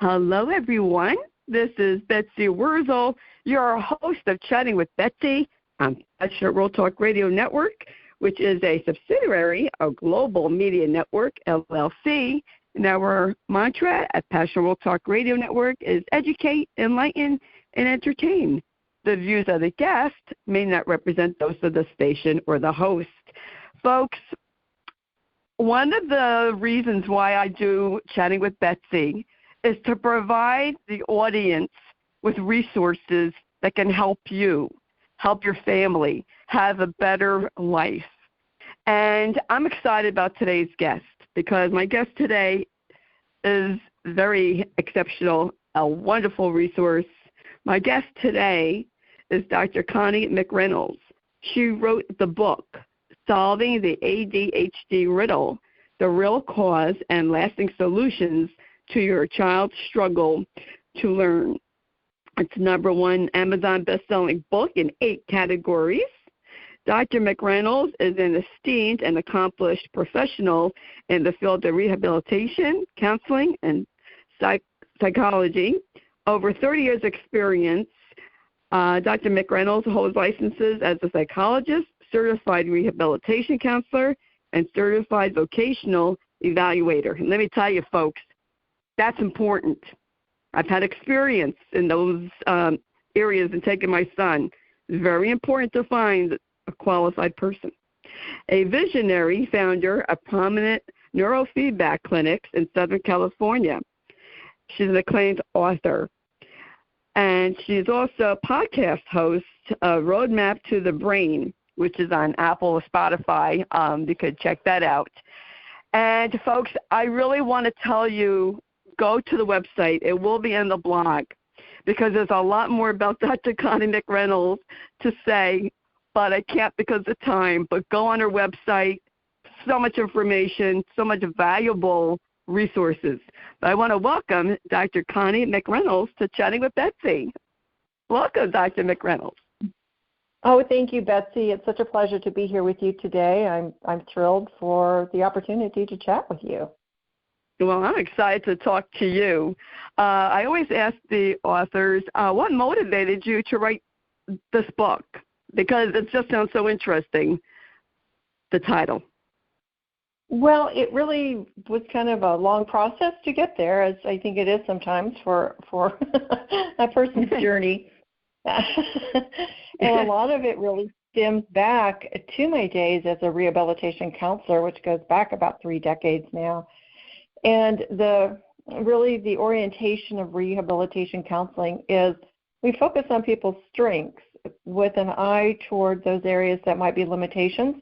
Hello, everyone. This is Betsy Wurzel, your host of Chatting with Betsy on Passionate World Talk Radio Network, which is a subsidiary of Global Media Network, LLC. And our mantra at Passionate World Talk Radio Network is educate, enlighten, and entertain. The views of the guest may not represent those of the station or the host. Folks, one of the reasons why I do Chatting with Betsy is to provide the audience with resources that can help you, help your family, have a better life. And I'm excited about today's guest because my guest today is very exceptional, a wonderful resource. My guest today is Dr. Connie McReynolds. She wrote the book, Solving the ADHD Riddle, The Real Cause and Lasting Solutions to Your Child's Struggle to Learn. It's #1 Amazon best-selling book in 8 categories. Dr. McReynolds is an esteemed and accomplished professional in the field of rehabilitation, counseling, and psychology. Over 30 years' experience, Dr. McReynolds holds licenses as a psychologist, certified rehabilitation counselor, and certified vocational evaluator. And let me tell you, folks, that's important. I've had experience in those areas in taking my son. It's very important to find a qualified person. A visionary founder of prominent neurofeedback clinics in Southern California. She's an acclaimed author. And she's also a podcast host of Roadmap to the Brain, which is on Apple or Spotify. You could check that out. And, folks, I really want to tell you, go to the website. It will be in the blog because there's a lot more about Dr. Connie McReynolds to say, but I can't because of time. But go on her website. So much information, so much valuable resources. But I want to welcome Dr. Connie McReynolds to Chatting with Betsy. Welcome, Dr. McReynolds. Oh, thank you, Betsy. It's such a pleasure to be here with you today. I'm thrilled for the opportunity to chat with you. Well, I'm excited to talk to you. I always ask the authors, what motivated you to write this book? Because it just sounds so interesting, the title. Well, it really was kind of a long process to get there, as I think it is sometimes for a person's journey. And a lot of it really stems back to my days as a rehabilitation counselor, which goes back about 3 decades now. And the orientation of rehabilitation counseling is we focus on people's strengths with an eye toward those areas that might be limitations,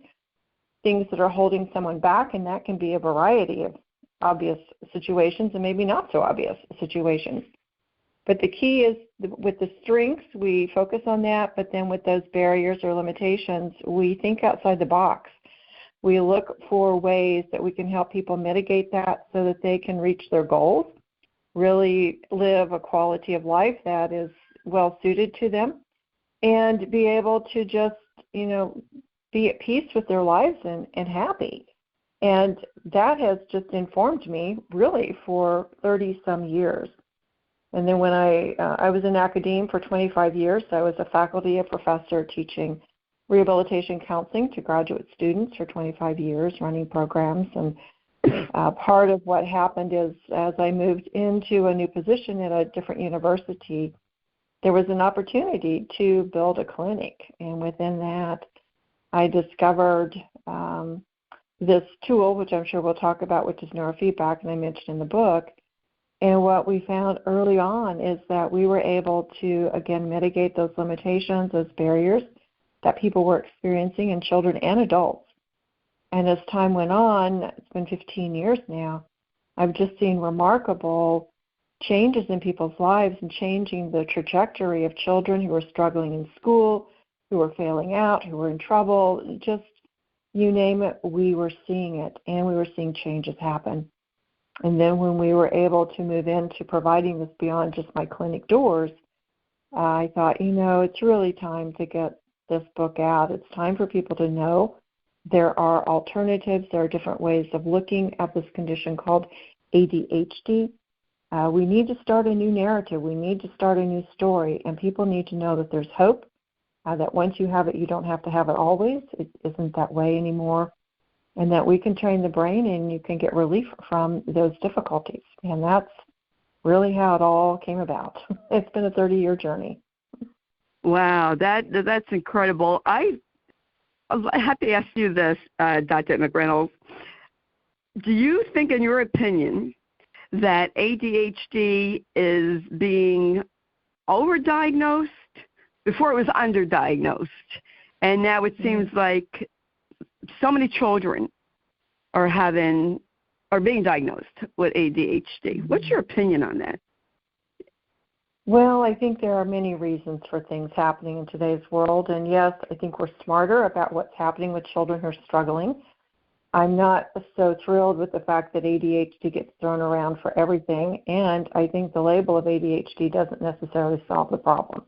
things that are holding someone back, and that can be a variety of obvious situations and maybe not so obvious situations. But the key is with the strengths, we focus on that, but then with those barriers or limitations, we think outside the box. We look for ways that we can help people mitigate that so that they can reach their goals, really live a quality of life that is well suited to them, and be able to just, be at peace with their lives and happy. And that has just informed me really for 30-some years. And then when I was in academia for 25 years, I was a faculty, a professor teaching rehabilitation counseling to graduate students for 25 years, running programs. And part of what happened is as I moved into a new position at a different university, there was an opportunity to build a clinic. And within that, I discovered this tool, which I'm sure we'll talk about, which is neurofeedback, and I mentioned in the book. And what we found early on is that we were able to, again, mitigate those limitations, those barriers that people were experiencing in children and adults. And as time went on, it's been 15 years now, I've just seen remarkable changes in people's lives and changing the trajectory of children who were struggling in school, who were failing out, who were in trouble, just you name it, we were seeing it, and we were seeing changes happen. And then when we were able to move into providing this beyond just my clinic doors, I thought, it's really time to get this book out. It's time for people to know there are alternatives. There are different ways of looking at this condition called ADHD. We need to start a new narrative. We need to start a new story, and people need to know that there's hope, that once you have it, you don't have to have it always. It isn't that way anymore, and that we can train the brain and you can get relief from those difficulties. And that's really how it all came about. It's been a 30-year journey. Wow, that's incredible. I have to ask you this, Dr. McReynolds. Do you think, in your opinion, that ADHD is being overdiagnosed? Before it was underdiagnosed, and now it seems like so many children are being diagnosed with ADHD. What's your opinion on that? Well, I think there are many reasons for things happening in today's world, and yes, I think we're smarter about what's happening with children who are struggling. I'm not so thrilled with the fact that ADHD gets thrown around for everything, and I think the label of ADHD doesn't necessarily solve the problem.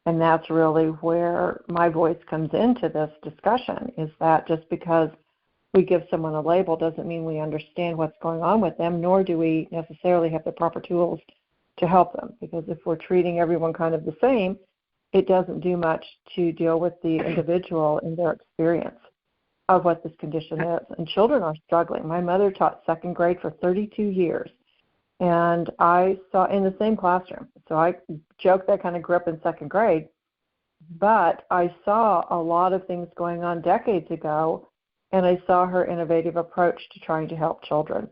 And that's really where my voice comes into this discussion, is that just because we give someone a label doesn't mean we understand what's going on with them, nor do we necessarily have the proper tools to help them. Because if we're treating everyone kind of the same, it doesn't do much to deal with the individual and their experience of what this condition is. And children are struggling. My mother taught second grade for 32 years. And I saw in the same classroom. So I joke that I kind of grew up in second grade, but I saw a lot of things going on decades ago, and I saw her innovative approach to trying to help children,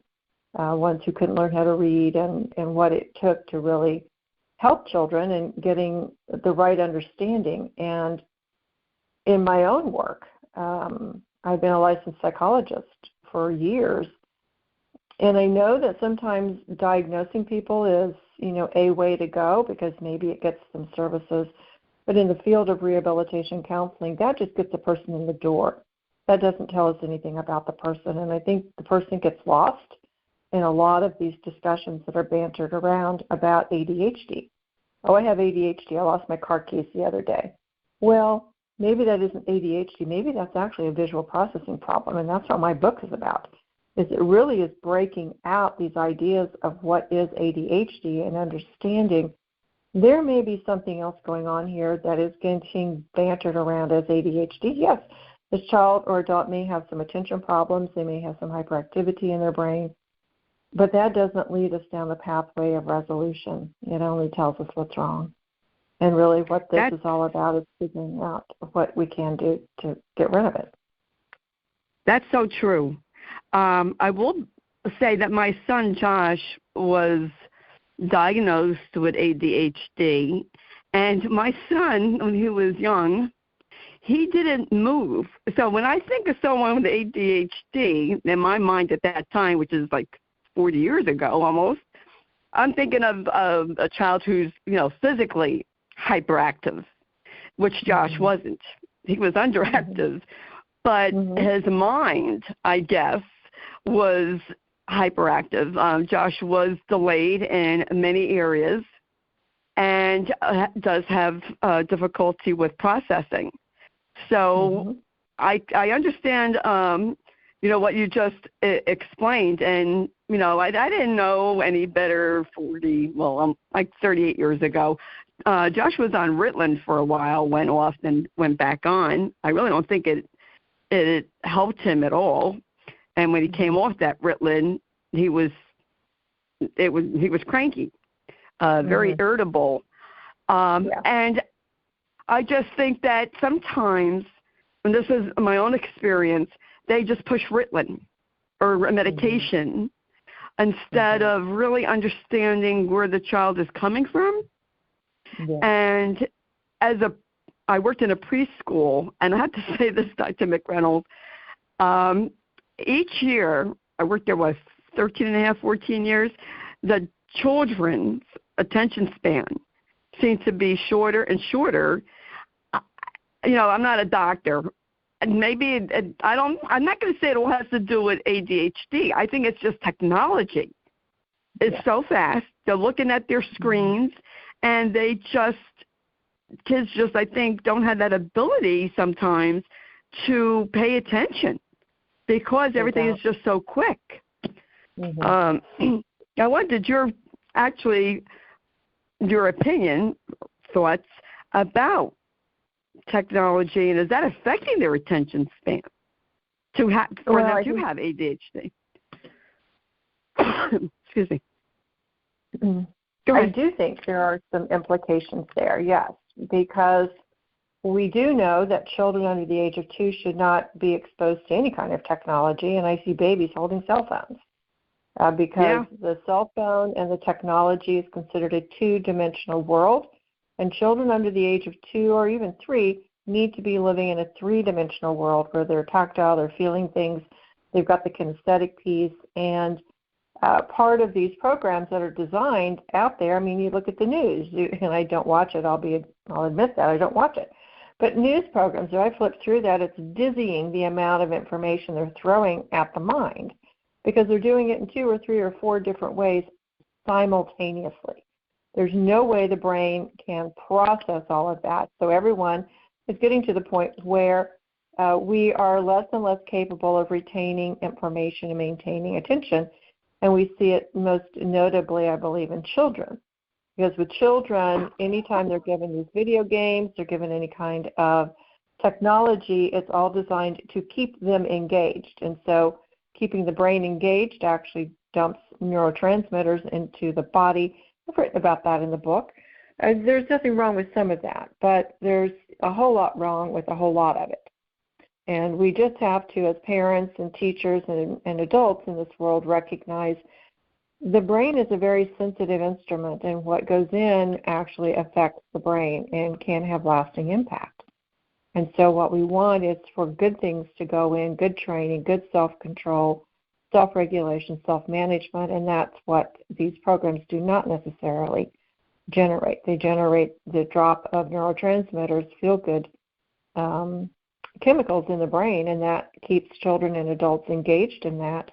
ones who couldn't learn how to read, and what it took to really help children and getting the right understanding. And in my own work, I've been a licensed psychologist for years. And I know that sometimes diagnosing people is, a way to go because maybe it gets them services. But in the field of rehabilitation counseling, that just gets the person in the door. That doesn't tell us anything about the person. And I think the person gets lost in a lot of these discussions that are bantered around about ADHD. Oh, I have ADHD. I lost my car keys the other day. Well, maybe that isn't ADHD. Maybe that's actually a visual processing problem. And that's what my book is about. Is it really is breaking out these ideas of what is ADHD and understanding there may be something else going on here that is getting bantered around as ADHD. Yes, this child or adult may have some attention problems. They may have some hyperactivity in their brain. But that doesn't lead us down the pathway of resolution. It only tells us what's wrong. And really what this is all about is figuring out what we can do to get rid of it. That's so true. I will say that my son Josh was diagnosed with ADHD, and my son, when he was young, he didn't move. So when I think of someone with ADHD, in my mind at that time, which is like 40 years ago almost, I'm thinking of a child who's, physically hyperactive, which Josh wasn't. He was underactive. But his mind, I guess, was hyperactive. Josh was delayed in many areas and does have difficulty with processing. So I understand, what you just explained. And, I didn't know any better 38 years ago. Josh was on Ritalin for a while, went off, and went back on. I really don't think it helped him at all. And when he came off that Ritalin, he was cranky, very irritable. And I just think that sometimes, and this is my own experience, they just push Ritalin or medication instead of really understanding where the child is coming from. And I worked in a preschool, and I have to say this, Dr. McReynolds, each year, I worked there, 13 and a half, 14 years, the children's attention span seemed to be shorter and shorter. I'm not a doctor. And maybe I'm not going to say it all has to do with ADHD. I think it's just technology. It's so fast. They're looking at their screens, and kids just, I think, don't have that ability sometimes to pay attention because everything is just so quick. I wanted your actually your opinion, thoughts about technology, and is that affecting their attention span for them to have ADHD? Excuse me. Go ahead. I do think there are some implications there, yes, because we do know that children under the age of 2 should not be exposed to any kind of technology, and I see babies holding cell phones because the cell phone and the technology is considered a two-dimensional world, and children under the age of 2 or even 3 need to be living in a three-dimensional world where they're tactile, they're feeling things, they've got the kinesthetic piece, and part of these programs that are designed out there, I mean, you look at the news, and I don't watch it, I'll admit that, I don't watch it. But news programs, if I flip through that, it's dizzying the amount of information they're throwing at the mind because they're doing it in 2 or 3 or 4 different ways simultaneously. There's no way the brain can process all of that. So everyone is getting to the point where we are less and less capable of retaining information and maintaining attention. And we see it most notably, I believe, in children. Because with children, anytime they're given these video games, they're given any kind of technology, it's all designed to keep them engaged. And so keeping the brain engaged actually dumps neurotransmitters into the body. I've written about that in the book. There's nothing wrong with some of that, but there's a whole lot wrong with a whole lot of it. And we just have to, as parents and teachers and adults in this world, recognize the brain is a very sensitive instrument, and what goes in actually affects the brain and can have lasting impact. And so what we want is for good things to go in, good training, good self-control, self-regulation, self-management, and that's what these programs do not necessarily generate. They generate the drop of neurotransmitters, feel-good chemicals in the brain, and that keeps children and adults engaged in that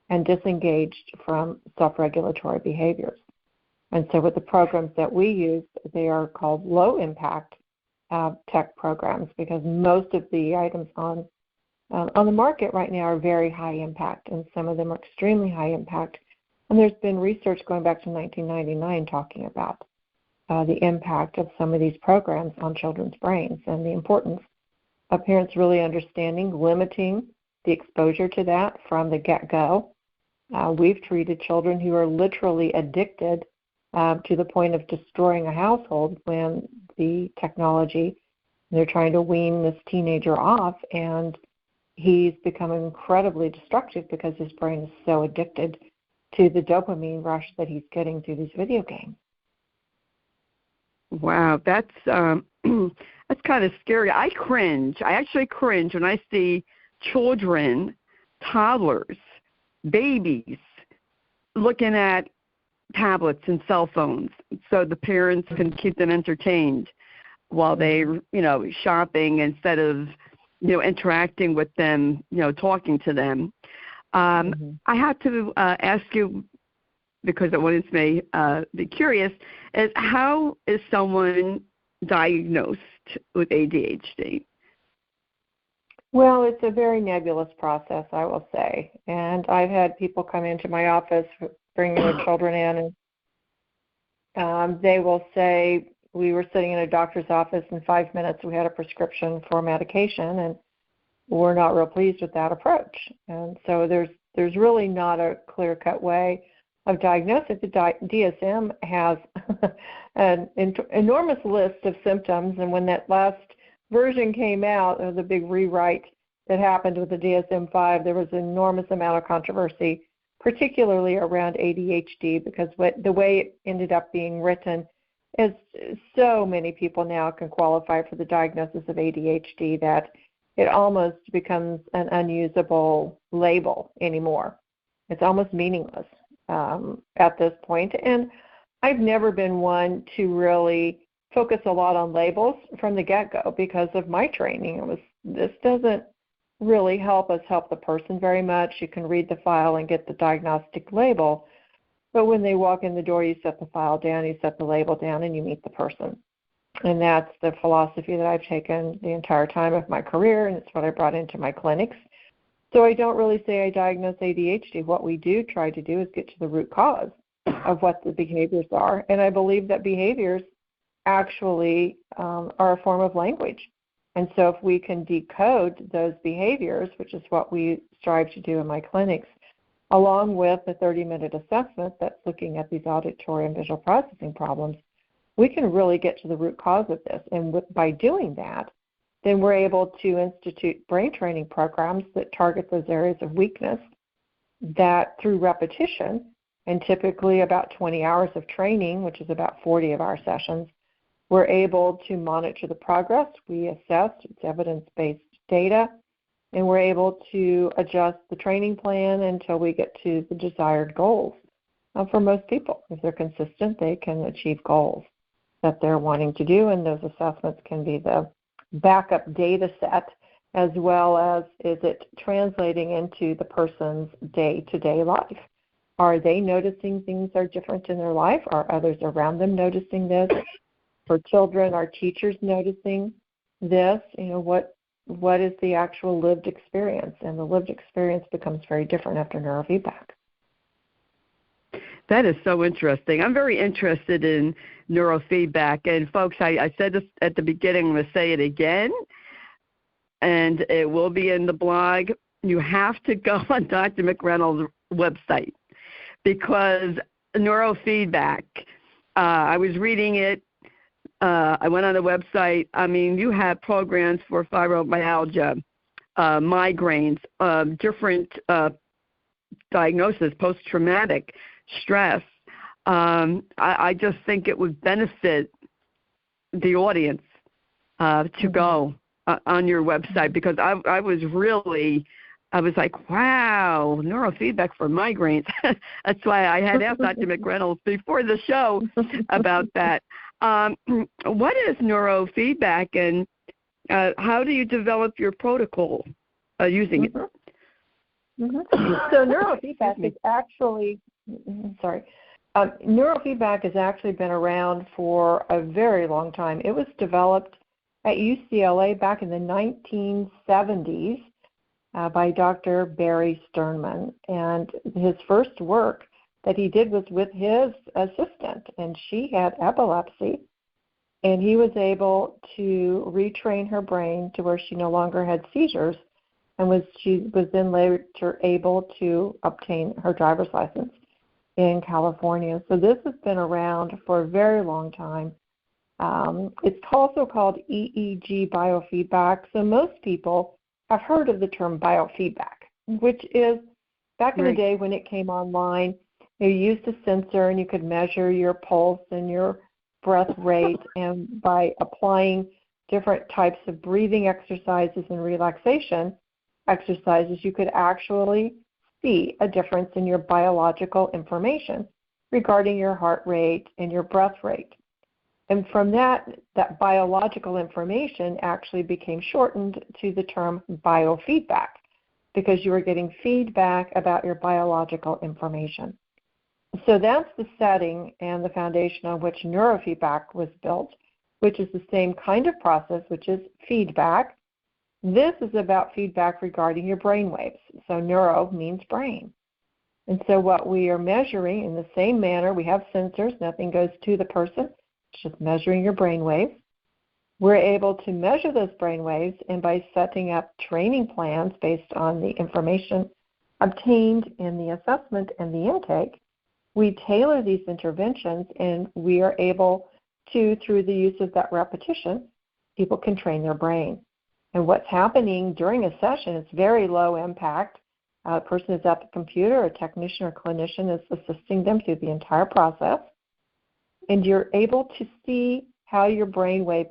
and disengaged from self-regulatory behaviors. And so with the programs that we use, they are called low-impact tech programs because most of the items on the market right now are very high impact, and some of them are extremely high impact. And there's been research going back to 1999 talking about the impact of some of these programs on children's brains and the importance of parents really understanding, limiting the exposure to that from the get-go. We've treated children who are literally addicted to the point of destroying a household when the technology, they're trying to wean this teenager off, and he's becoming incredibly destructive because his brain is so addicted to the dopamine rush that he's getting through these video games. Wow, that's kind of scary. I actually cringe when I see children, toddlers, babies looking at tablets and cell phones so the parents can keep them entertained while they, shopping instead of, interacting with them, talking to them. I have to ask you, because the audience may be curious, is how is someone diagnosed with ADHD? Well, it's a very nebulous process, I will say. And I've had people come into my office bringing their children in, and they will say, we were sitting in a doctor's office, in 5 minutes we had a prescription for medication, and we're not real pleased with that approach. And so there's really not a clear-cut way of diagnosis. The DSM has an enormous list of symptoms, and when that last version came out, there was a big rewrite that happened with the DSM-5. There was an enormous amount of controversy, particularly around ADHD, because the way it ended up being written is so many people now can qualify for the diagnosis of ADHD that it almost becomes an unusable label anymore. It's almost meaningless at this point. And I've never been one to really focus a lot on labels from the get-go because of my training. This doesn't really help the person very much. You can read the file and get the diagnostic label, but when they walk in the door, you set the file down, you set the label down, and you meet the person. And that's the philosophy that I've taken the entire time of my career, and it's what I brought into my clinics. So I don't really say I diagnose ADHD. What we do try to do is get to the root cause of what the behaviors are. And I believe that behaviors actually are a form of language. And so if we can decode those behaviors, which is what we strive to do in my clinics, along with a 30-minute assessment that's looking at these auditory and visual processing problems, we can really get to the root cause of this. And by doing that, then we're able to institute brain training programs that target those areas of weakness that through repetition, and typically about 20 hours of training, which is about 40 of our sessions, we're able to monitor the progress. We assess, it's evidence-based data, and we're able to adjust the training plan until we get to the desired goals. For most people, if they're consistent, they can achieve goals that they're wanting to do, and those assessments can be the backup data set as well as is it translating into the person's day-to-day life. Are they noticing things are different in their life? Are others around them noticing this? For children, are teachers noticing this? What is the actual lived experience? And the lived experience becomes very different after neurofeedback. That is so interesting. I'm very interested in neurofeedback. And, folks, I said this at the beginning. I'm going to say it again, and it will be in the blog. You have to go on Dr. McReynolds' website because neurofeedback, I was reading it. I went on the website. I mean, you have programs for fibromyalgia, migraines, different diagnosis, post-traumatic stress. I just think it would benefit the audience to go on your website because I was like, wow, neurofeedback for migraines. That's why I had asked Dr. McReynolds before the show about that. What is neurofeedback, and how do you develop your protocol using it? So neurofeedback is actually, neurofeedback has actually been around for a very long time. It was developed at UCLA back in the 1970s by Dr. Barry Sternman, and his first work that he did was with his assistant, and she had epilepsy, and he was able to retrain her brain to where she no longer had seizures, and she was then later able to obtain her driver's license in California. So this has been around for a very long time. It's also called EEG biofeedback. So most people have heard of the term biofeedback, which is back in the day when it came online, you used a sensor and you could measure your pulse and your breath rate, and by applying different types of breathing exercises and relaxation exercises, you could actually see a difference in your biological information regarding your heart rate and your breath rate. And from that biological information actually became shortened to the term biofeedback because you were getting feedback about your biological information. So that's the setting and the foundation on which neurofeedback was built, which is the same kind of process, which is feedback. This is about feedback regarding your brain waves. So neuro means brain. And so what we are measuring in the same manner, we have sensors, nothing goes to the person, it's just measuring your brain waves. We're able to measure those brain waves, and by setting up training plans based on the information obtained in the assessment and the intake, we tailor these interventions, and we are able to, through the use of that repetition, people can train their brain. And what's happening during a session is very low impact. A person is at the computer, a technician or clinician is assisting them through the entire process, and you're able to see how your brain waves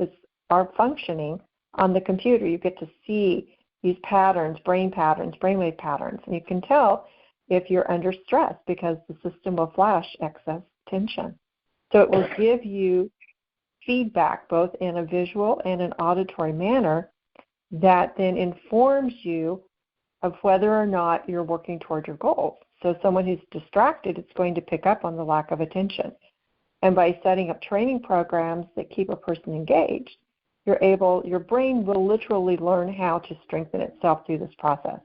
are functioning on the computer. You get to see these patterns, brainwave patterns, and you can tell if you're under stress because the system will flash excess tension. So it will give you feedback both in a visual and an auditory manner that then informs you of whether or not you're working toward your goals. So someone who's distracted is going to pick up on the lack of attention. And by setting up training programs that keep a person engaged, your brain will literally learn how to strengthen itself through this process.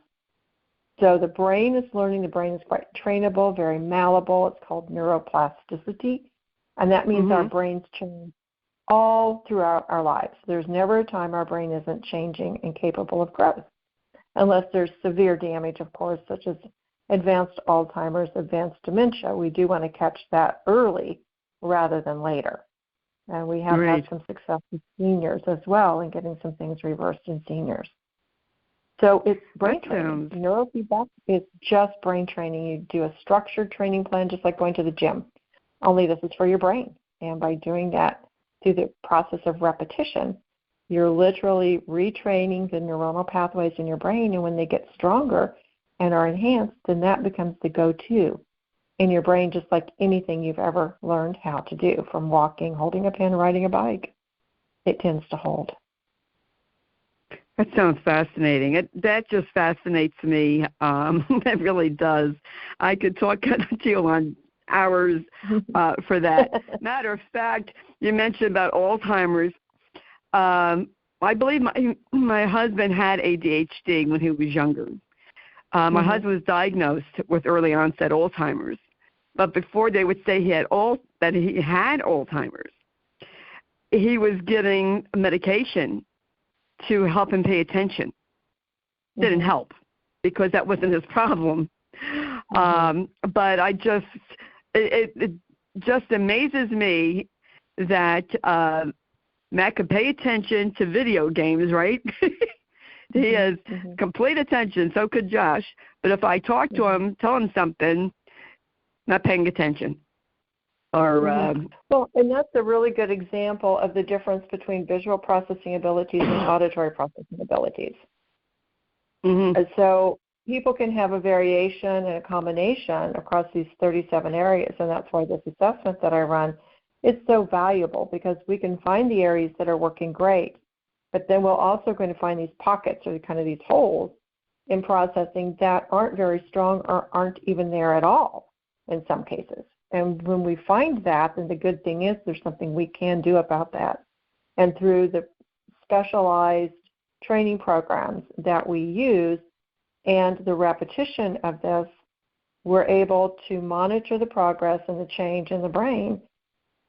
So the brain is learning. The brain is quite trainable, very malleable. It's called neuroplasticity, and that means our brains change all throughout our lives. There's never a time our brain isn't changing and capable of growth, unless there's severe damage, of course, such as advanced Alzheimer's, advanced dementia. We do want to catch that early rather than later. And we have had some success with seniors as well in getting some things reversed in seniors. So it's brain training. Neurofeedback is just brain training. You do a structured training plan just like going to the gym, only this is for your brain. And by doing that through the process of repetition, you're literally retraining the neuronal pathways in your brain, and when they get stronger and are enhanced, then that becomes the go-to in your brain, just like anything you've ever learned how to do, from walking, holding a pen, riding a bike. It tends to hold. That sounds fascinating. That just fascinates me. It really does. I could talk to you on hours for that. Matter of fact, you mentioned about Alzheimer's. I believe my husband had ADHD when he was younger. My husband was diagnosed with early onset Alzheimer's, but before they would say that he had Alzheimer's, he was getting medication to help him pay attention. Didn't help because that wasn't his problem. But it just amazes me that Matt could pay attention to video games, right? He has complete attention, so could Josh. But if I talk to him, tell him something, not paying attention. Well, and that's a really good example of the difference between visual processing abilities and auditory processing abilities. And so people can have a variation and a combination across these 37 areas, and that's why this assessment that I run is so valuable, because we can find the areas that are working great, but then we're also going to find these pockets or kind of these holes in processing that aren't very strong or aren't even there at all in some cases. And when we find that, then the good thing is there's something we can do about that. And through the specialized training programs that we use and the repetition of this, we're able to monitor the progress and the change in the brain,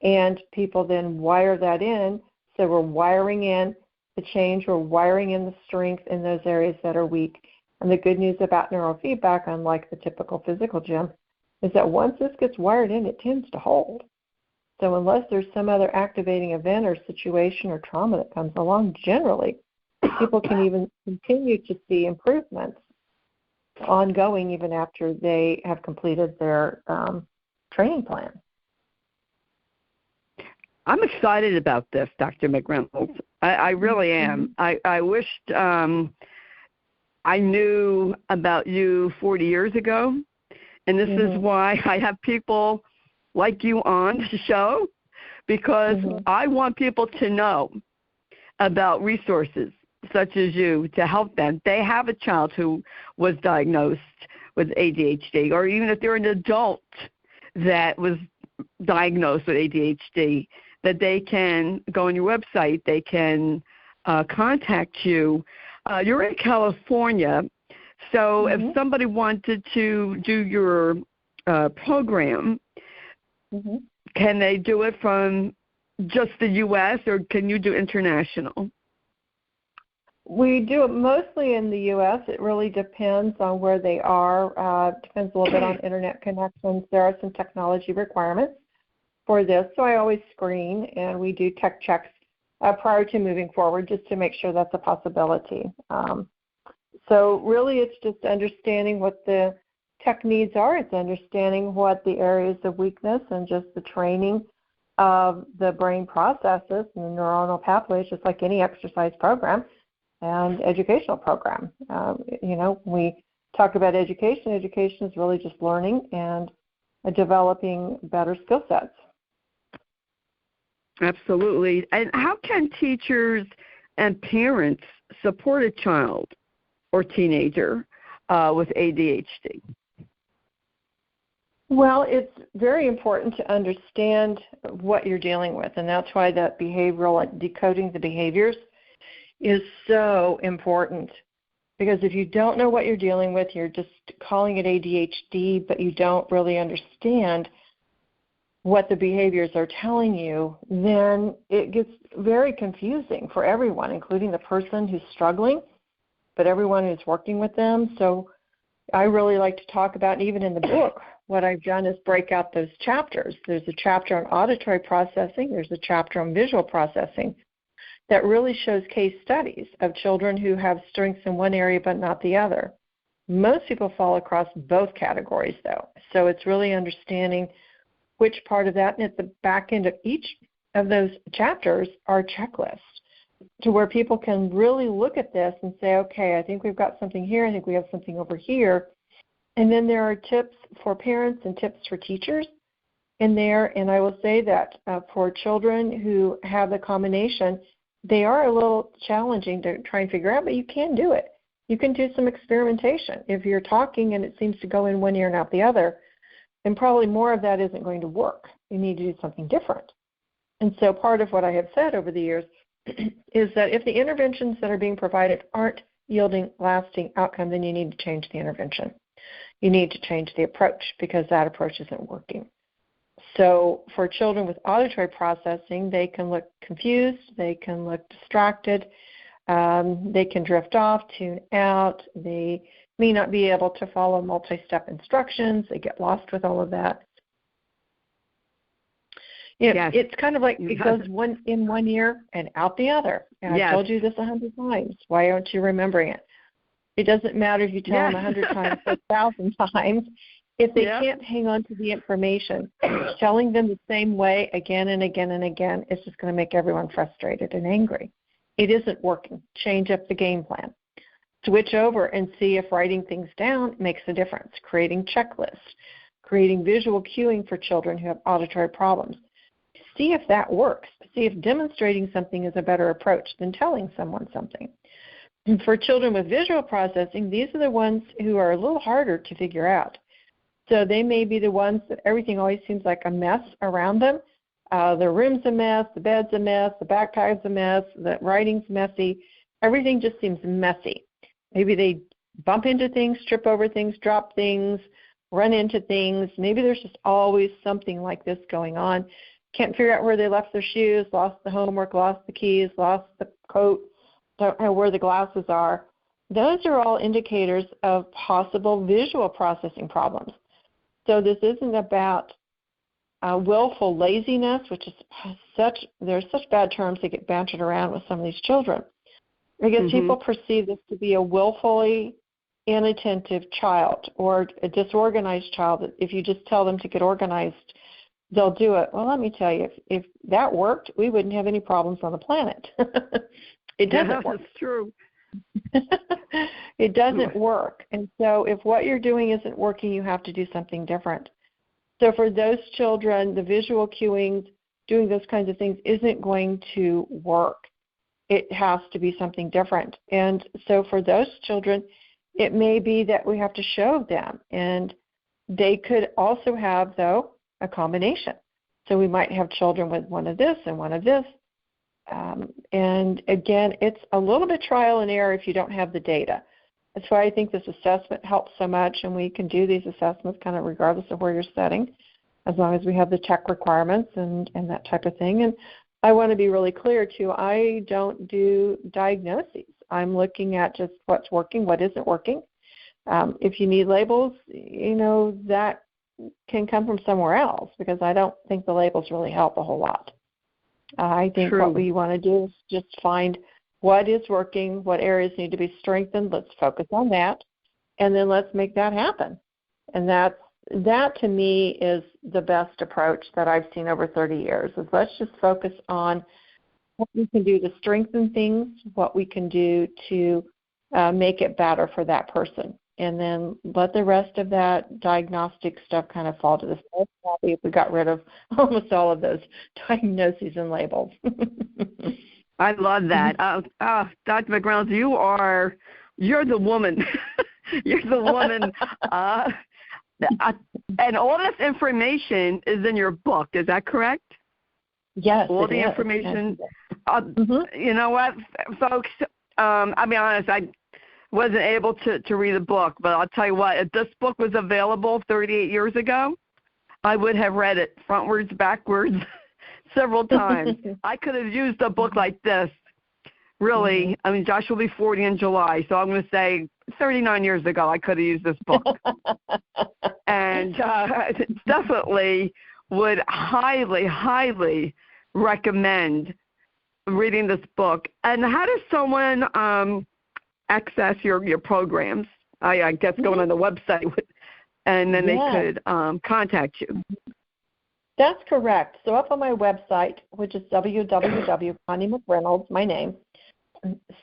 and people then wire that in. So we're wiring in the change, we're wiring in the strength in those areas that are weak. And the good news about neurofeedback, unlike the typical physical gym, is that once this gets wired in, it tends to hold. So unless there's some other activating event or situation or trauma that comes along, generally, people can even continue to see improvements ongoing even after they have completed their training plan. I'm excited about this, Dr. McReynolds. I really am. I wished I knew about you 40 years ago. And this is why I have people like you on the show, because I want people to know about resources such as you to help them. They have a child who was diagnosed with ADHD, or even if they're an adult that was diagnosed with ADHD, that they can go on your website, they can contact you. You're in California. So if somebody wanted to do your program, can they do it from just the U.S. or can you do international? We do it mostly in the U.S. It really depends on where they are. Depends a little bit on internet connections. There are some technology requirements for this, so I always screen, and we do tech checks prior to moving forward just to make sure that's a possibility. So really it's just understanding what the tech needs are. It's understanding what the areas of weakness and just the training of the brain processes and the neuronal pathways, just like any exercise program and educational program. We talk about education. Education is really just learning and developing better skill sets. Absolutely. And how can teachers and parents support a child or teenager with ADHD? Well, it's very important to understand what you're dealing with, and that's why that behavioral, like decoding the behaviors, is so important. Because if you don't know what you're dealing with, you're just calling it ADHD, but you don't really understand what the behaviors are telling you, then it gets very confusing for everyone, including the person who's struggling, but everyone who's working with them. So I really like to talk about, and even in the book, what I've done is break out those chapters. There's a chapter on auditory processing. There's a chapter on visual processing that really shows case studies of children who have strengths in one area but not the other. Most people fall across both categories, though. So it's really understanding which part of that, and at the back end of each of those chapters are checklists to where people can really look at this and say, okay, I think we've got something here, I think we have something over here. And then there are tips for parents and tips for teachers in there. And I will say that for children who have the combination, they are a little challenging to try and figure out, but you can do it. You can do some experimentation. If you're talking and it seems to go in one ear and out the other, then probably more of that isn't going to work. You need to do something different. And so part of what I have said over the years is that if the interventions that are being provided aren't yielding lasting outcome, then you need to change the intervention. You need to change the approach because that approach isn't working. So for children with auditory processing, they can look confused, they can look distracted, they can drift off, tune out, they may not be able to follow multi-step instructions, they get lost with all of that. Yes. It's kind of like it goes one in one ear and out the other. And I've told you this 100 times. Why aren't you remembering it? It doesn't matter if you tell them 100 times or 1,000 times. If they can't hang on to the information, telling them the same way again and again and again is just going to make everyone frustrated and angry. It isn't working. Change up the game plan. Switch over and see if writing things down makes a difference. Creating checklists, creating visual cueing for children who have auditory problems. See if that works. See if demonstrating something is a better approach than telling someone something. And for children with visual processing, these are the ones who are a little harder to figure out. So they may be the ones that everything always seems like a mess around them. The room's a mess, the bed's a mess, the backpack's a mess, the writing's messy. Everything just seems messy. Maybe they bump into things, trip over things, drop things, run into things. Maybe there's just always something like this going on. Can't figure out where they left their shoes, lost the homework, lost the keys, lost the coat, don't know where the glasses are. Those are all indicators of possible visual processing problems. So this isn't about willful laziness, which is there's such bad terms that get bantered around with some of these children. Because people perceive this to be a willfully inattentive child or a disorganized child. That if you just tell them to get organized, they'll do it. Well, let me tell you, if that worked, we wouldn't have any problems on the planet. It doesn't work. That's true. It doesn't work. And so if what you're doing isn't working, you have to do something different. So for those children, the visual cueing, doing those kinds of things isn't going to work. It has to be something different. And so for those children, it may be that we have to show them. And they could also have, though, a combination. So we might have children with one of this and one of this. And again, it's a little bit trial and error if you don't have the data. That's why I think this assessment helps so much, and we can do these assessments kind of regardless of where you're setting, as long as we have the check requirements and that type of thing. And I want to be really clear, too, I don't do diagnoses. I'm looking at just what's working, what isn't working. If you need labels, that can come from somewhere else, because I don't think the labels really help a whole lot. I think what we want to do is just find what is working, what areas need to be strengthened. Let's focus on that, and then let's make that happen. And that to me is the best approach that I've seen over 30 years, is let's just focus on what we can do to strengthen things, what we can do to make it better for that person. And then let the rest of that diagnostic stuff kind of fall to the side if we got rid of almost all of those diagnoses and labels. I love that. Dr. McReynolds, you're the woman. You're the woman. And all this information is in your book. Is that correct? Yes. All the information. You know what, folks? I'll be honest. wasn't able to read the book, but I'll tell you what, if this book was available 38 years ago, I would have read it frontwards, backwards, several times. I could have used a book like this, really. I mean, Josh will be 40 in July, so I'm going to say 39 years ago I could have used this book. And definitely would highly, highly recommend reading this book. And how does someone access your programs? I guess going on the website, and then they could contact you. That's correct. So up on my website, which is www.ConnieMcReynolds, my name,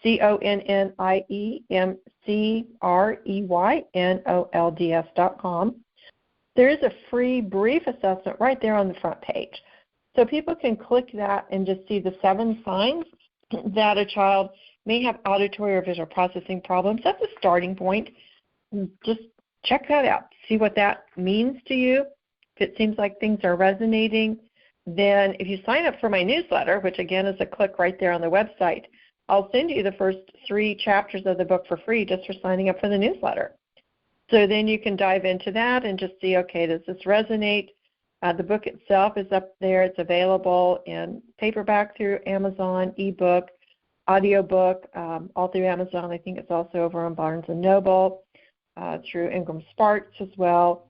ConnieMcReynolds.com, there is a free brief assessment right there on the front page. So people can click that and just see the 7 signs that a child may have auditory or visual processing problems. That's a starting point. Just check that out. See what that means to you. If it seems like things are resonating, then if you sign up for my newsletter, which again is a click right there on the website, I'll send you the first 3 chapters of the book for free just for signing up for the newsletter. So then you can dive into that and just see, okay, does this resonate? The book itself is up there. It's available in paperback through Amazon, ebook, audiobook, all through Amazon. I think it's also over on Barnes & Noble, through Ingram Sparks as well.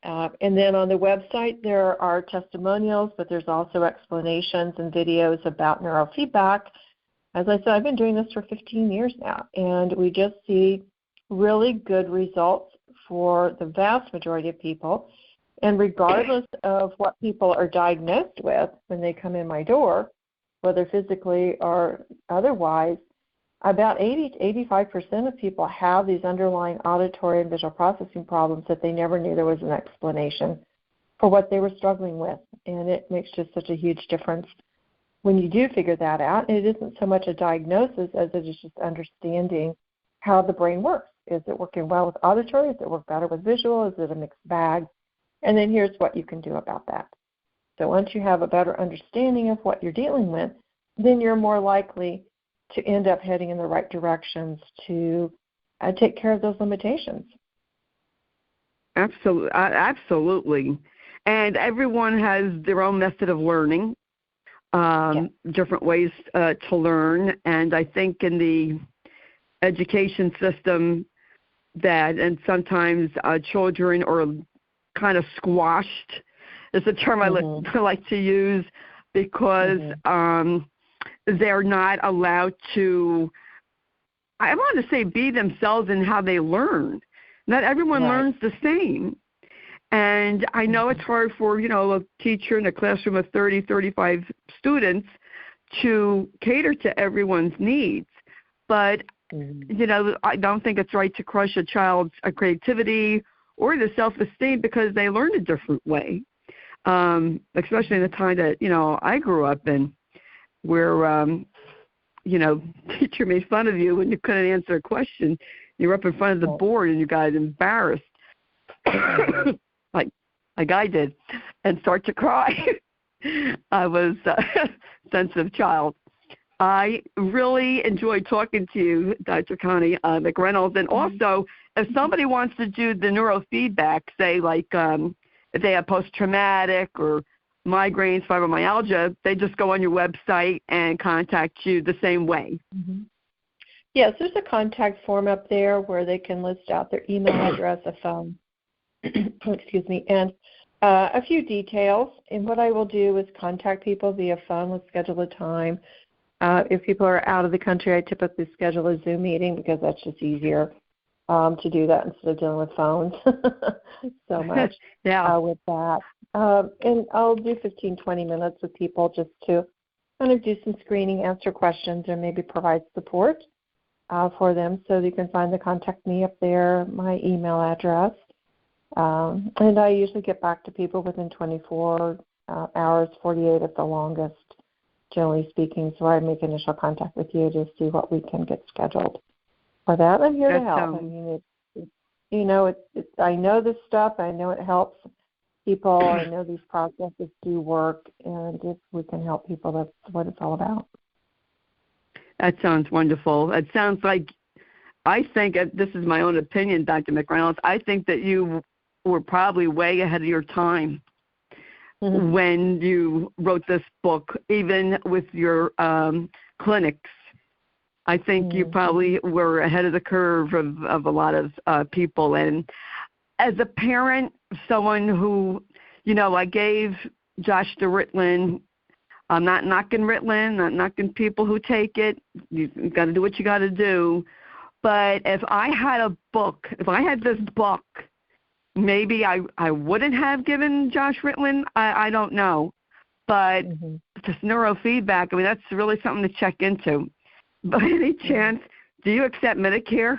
And then on the website there are testimonials, but there's also explanations and videos about neurofeedback. As I said, I've been doing this for 15 years now, and we just see really good results for the vast majority of people. And regardless of what people are diagnosed with when they come in my door, whether physically or otherwise, about 80 to 85% of people have these underlying auditory and visual processing problems that they never knew there was an explanation for what they were struggling with. And it makes just such a huge difference when you do figure that out. And it isn't so much a diagnosis as it is just understanding how the brain works. Is it working well with auditory? Does it work better with visual? Is it a mixed bag? And then here's what you can do about that. So once you have a better understanding of what you're dealing with, then you're more likely to end up heading in the right directions to take care of those limitations. Absolutely. And everyone has their own method of learning, different ways to learn. And I think in the education system and sometimes children are kind of squashed is a term I like to use, because they're not allowed to, I want to say, be themselves in how they learn. Not everyone learns the same. And I know it's hard for, a teacher in a classroom of 30, 35 students to cater to everyone's needs. But, I don't think it's right to crush a child's creativity or the self-esteem because they learn a different way, especially in the time that, I grew up in, where, teacher made fun of you when you couldn't answer a question. You were up in front of the board and you got embarrassed, like I did, and start to cry. I was a sensitive child. I really enjoyed talking to you, Dr. Connie McReynolds. And also, if somebody wants to do the neurofeedback, say like if they have post-traumatic or migraines, fibromyalgia, they just go on your website and contact you the same way. Yes, there's a contact form up there where they can list out their email address, a phone, excuse me, and a few details. And what I will do is contact people via phone. We'll schedule a time. If people are out of the country, I typically schedule a Zoom meeting because that's just easier to do that instead of dealing with phones so much with that. And I'll do 15, 20 minutes with people just to kind of do some screening, answer questions, or maybe provide support for them. So you can find contact me up there, my email address. And I usually get back to people within 24 hours, 48 at the longest, generally speaking. So I make initial contact with you to see what we can get scheduled for that. I'm here to help. I mean, I know this stuff. I know it helps people. I know these processes do work, and if we can help people, that's what it's all about. That sounds wonderful. It sounds like I think, this is my own opinion, Dr. McReynolds, I think that you were probably way ahead of your time when you wrote this book, even with your clinics. I think you probably were ahead of the curve of a lot of people. And as a parent, someone who, I gave Josh the Ritalin. I'm not knocking Ritalin, not knocking people who take it. You've got to do what you got to do. But if I had this book, maybe I wouldn't have given Josh Ritalin. I don't know. But just neurofeedback, I mean, that's really something to check into. By any chance, do you accept Medicare?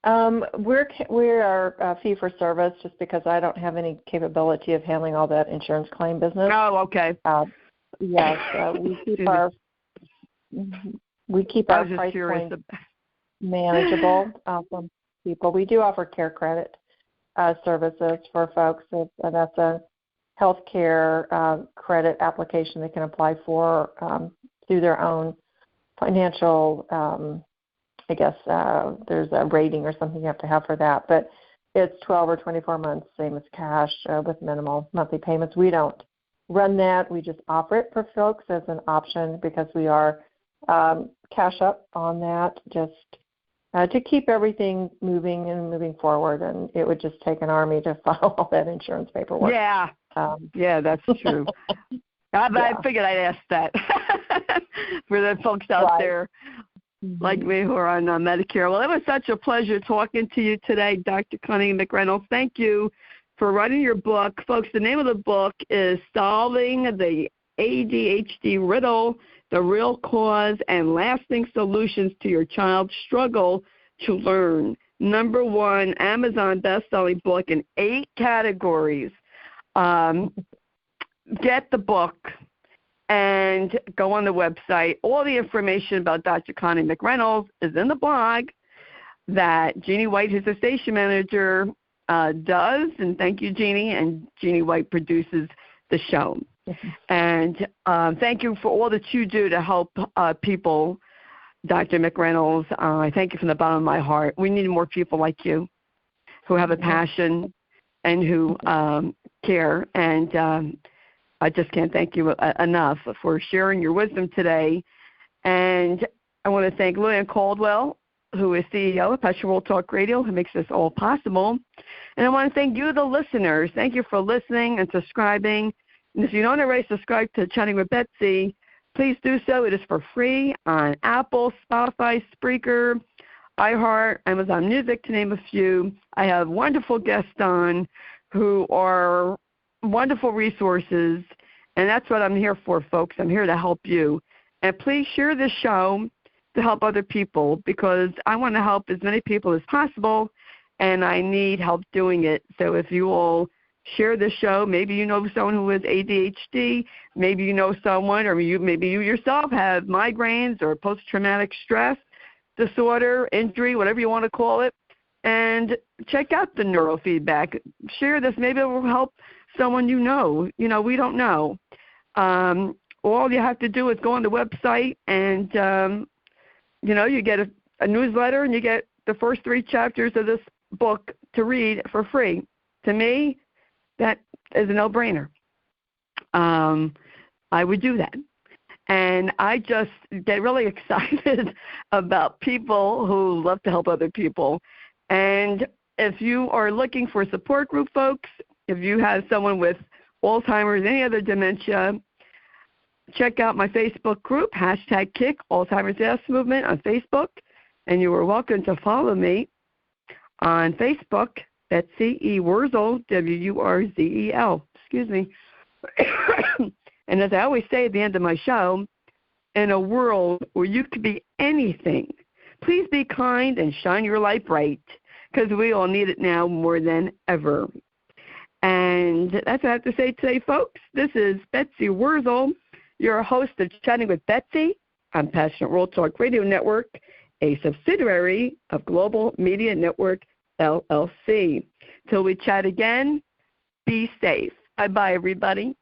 We are fee for service just because I don't have any capability of handling all that insurance claim business. Oh, okay. Yes, we keep our price points manageable from people. We do offer care credit services for folks. That's a health care credit application they can apply for through their own financial I guess there's a rating or something you have to have for that, but it's 12 or 24 months, same as cash with minimal monthly payments. We don't run that. We just offer it for folks as an option because we are cash up on that just to keep everything moving forward, and it would just take an army to file all that insurance paperwork. Yeah, that's true. I figured I'd ask that for the folks out there like me who are on Medicare. Well, it was such a pleasure talking to you today, Dr. Connie McReynolds. Thank you for writing your book. Folks, the name of the book is Solving the ADHD Riddle, the Real Cause and Lasting Solutions to Your Child's Struggle to Learn. Number 1 Amazon best-selling book in 8 categories. Get the book and go on the website. All the information about Dr. Connie McReynolds is in the blog that Jeannie White, who's the station manager, does. And thank you, Jeannie. And Jeannie White produces the show. And thank you for all that you do to help people, Dr. McReynolds. I thank you from the bottom of my heart. We need more people like you who have a passion and who care. And I just can't thank you enough for sharing your wisdom today. And I want to thank Lillian Caldwell, who is CEO of Passion World Talk Radio, who makes this all possible. And I want to thank you, the listeners. Thank you for listening and subscribing. And if you don't already subscribe to Chatting with Betsy, please do so. It is for free on Apple, Spotify, Spreaker, iHeart, Amazon Music, to name a few. I have wonderful guests on who are wonderful resources, and that's what I'm here for, folks. I'm here to help you. And please share this show to help other people because I want to help as many people as possible, and I need help doing it. So if you all share the show, maybe you know someone who has ADHD, maybe you know someone, or maybe you yourself have migraines or post-traumatic stress disorder, injury, whatever you want to call it, and check out the neurofeedback. Share this. Maybe it will help someone you know. We don't know. All you have to do is go on the website and, you get a newsletter and you get the first 3 chapters of this book to read for free. To me, that is a no-brainer. I would do that. And I just get really excited about people who love to help other people. And if you are looking for a support group, folks, if you have someone with Alzheimer's, any other dementia, check out my Facebook group, #Kick Alzheimer's Yes Movement on Facebook. And you are welcome to follow me on Facebook, Betsy E. Wurzel, Wurzel. Excuse me. And as I always say at the end of my show, in a world where you could be anything, please be kind and shine your light bright, because we all need it now more than ever. And that's what I have to say today, folks. This is Betsy Wurzel, your host of Chatting with Betsy on Passionate World Talk Radio Network, a subsidiary of Global Media Network, LLC. Till we chat again, be safe. Bye-bye, everybody.